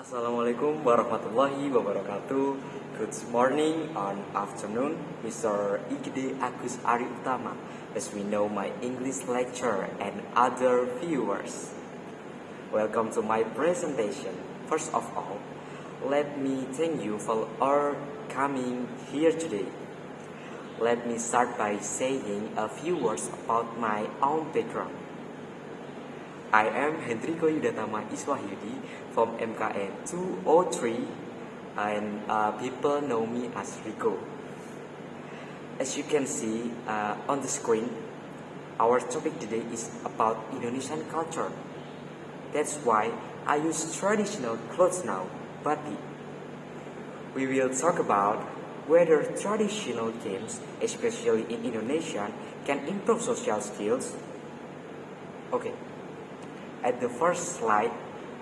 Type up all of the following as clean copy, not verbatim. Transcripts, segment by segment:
Assalamualaikum warahmatullahi wabarakatuh. Good morning and afternoon, Mr. Ikoo Agus Yudhatama, as we know my English lecturer and other viewers. Welcome to my presentation. First of all, let me thank you for all coming here today. Let me start by saying a few words about my own background. I am Yudhatama Iswahyudi from MKN 203 and people know me as Ikoo. As you can see on the screen, our topic today is about Indonesian culture. That's why I use traditional clothes now, pagi. We will talk about whether traditional games, especially in Indonesia, can improve social skills. Okay. At the first slide,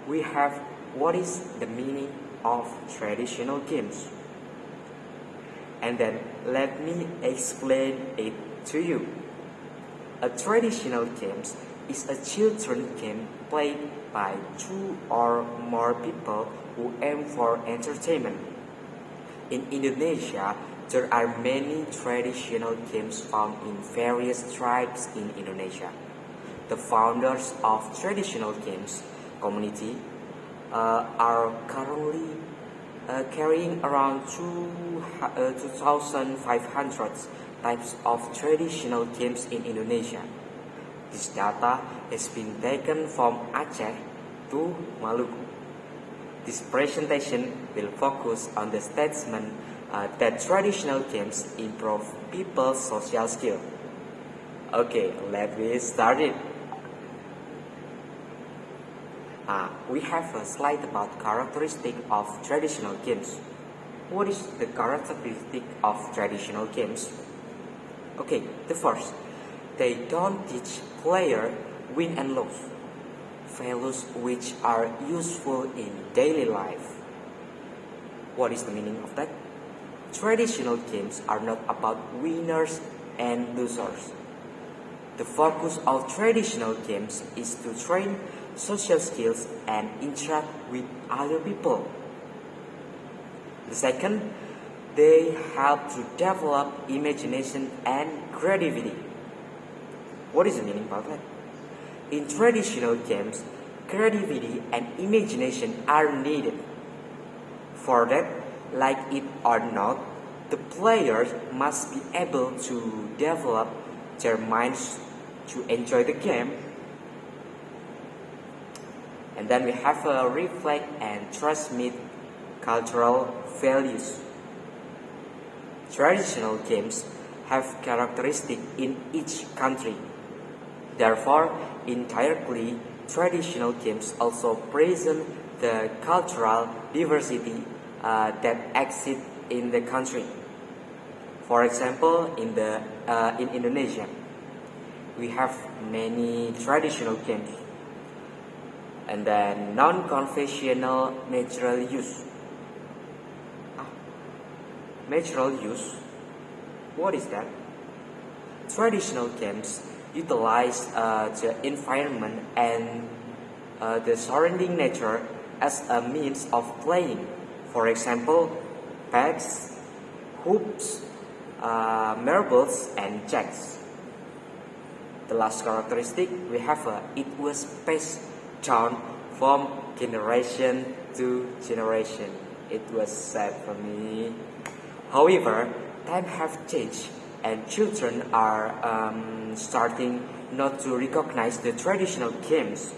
we have what is the meaning of traditional games. And then let me explain it to you. A traditional game is a children's game played by two or more people who aim for entertainment. In Indonesia, there are many traditional games found in various tribes in Indonesia. The founders of traditional games community are currently carrying around 2,500 types of traditional games in Indonesia. This data has been taken from Aceh to Maluku. This presentation will focus on the statement that traditional games improve people's social skills. Okay, let me start it. We have a slide about characteristic of traditional games. What is the characteristic of traditional games? Okay, the first, they don't teach player win and lose, values which are useful in daily life. What is the meaning of that? Traditional games are not about winners and losers. The focus of traditional games is to train social skills and interact with other people. The second, they help to develop imagination and creativity. What is the meaning of that? In traditional games, creativity and imagination are needed. For that, like it or not, the players must be able to develop their minds to enjoy the game. And then we have a reflect and transmit cultural values. Traditional games have characteristics in each country. Therefore, entirely traditional games also present the cultural diversity that exists in the country. For example, in Indonesia, we have many traditional games. And then non-conventional natural use. Natural use? What is that? Traditional games utilize the environment and the surrounding nature as a means of playing. For example, pegs, hoops, marbles, and jacks. The last characteristic we have it was passed down from generation to generation. It was sad for me. However, times have changed and children are starting not to recognize the traditional games.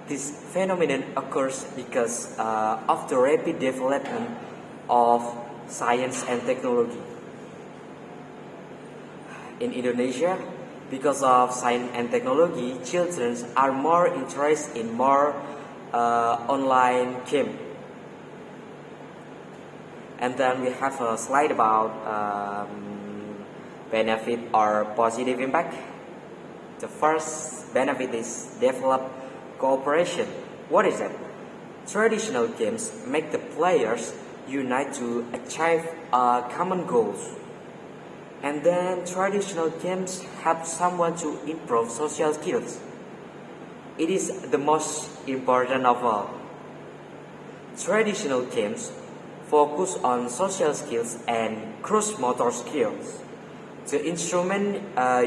This phenomenon occurs because of the rapid development of science and technology. In Indonesia, because of science and technology, children are more interested in more online game. And then we have a slide about benefit or positive impact. The first benefit is develop cooperation. What is that? Traditional games make the players unite to achieve common goals. And then traditional games help someone to improve social skills. It is the most important of all. Traditional games focus on social skills and gross motor skills. The instrument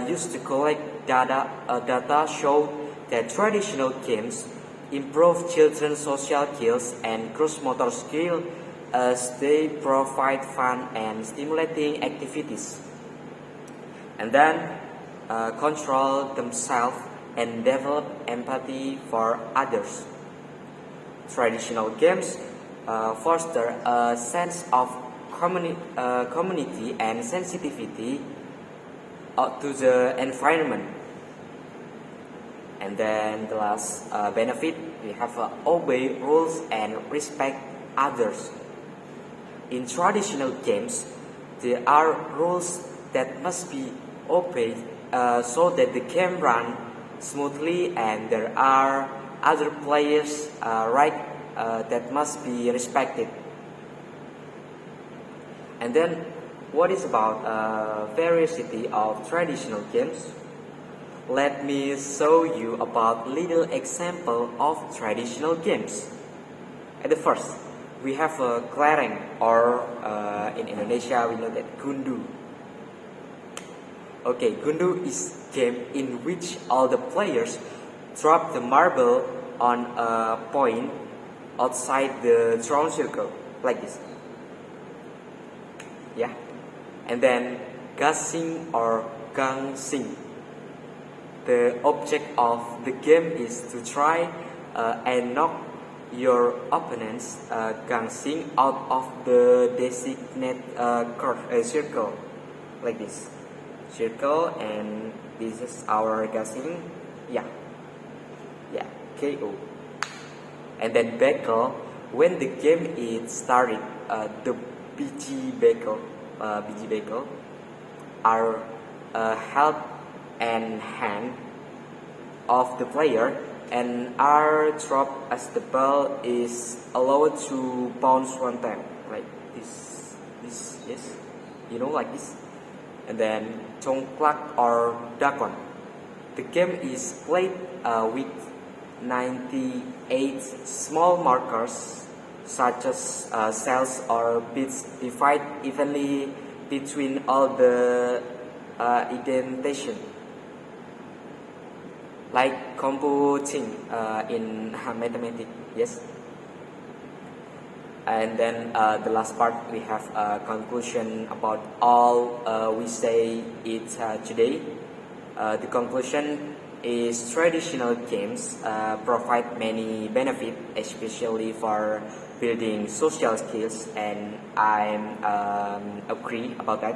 used to collect data showed that traditional games improve children's social skills and gross motor skill as they provide fun and stimulating activities, and then control themselves and develop empathy for others. Traditional games foster a sense of community and sensitivity to the environment. And then the last benefit, we have obey rules and respect others. In traditional games, there are rules that must be obeyed so that the game runs smoothly, and there are other players' rights that must be respected. And then, what is about variety of traditional games? Let me show you about little example of traditional games. At the first, we have a kelereng, or in Indonesia we know that gundu. Okay, gundu is game in which all the players drop the marble on a point outside the drawn circle, like this. Yeah, and then gassing or gangsing. The object of the game is to try and knock your opponent's gangsing out of the designated circle, like this. Circle, and this is our gassing. Yeah, KO. And then bakal, when the game is started, the biji bakal are held and hand of the player and are dropped as the ball is allowed to bounce one time, like this, yes, like this. And then congklak or dakon. The game is played with 98 small markers such as cells or bits divided evenly between all the indentation, like computing in mathematics, yes. And then the last part, we have a conclusion about all we say it today. The conclusion is traditional games provide many benefits, especially for building social skills, and I agree about that.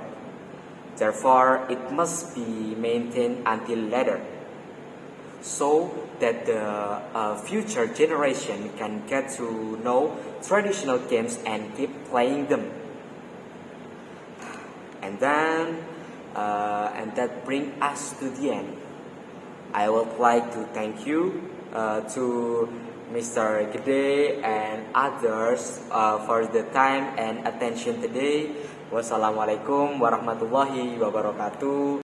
Therefore, it must be maintained until later, so that the future generation can get to know traditional games and keep playing them. And then, and that brings us to the end. I would like to thank you to Mr. Gede and others for the time and attention today. Wassalamualaikum warahmatullahi wabarakatuh.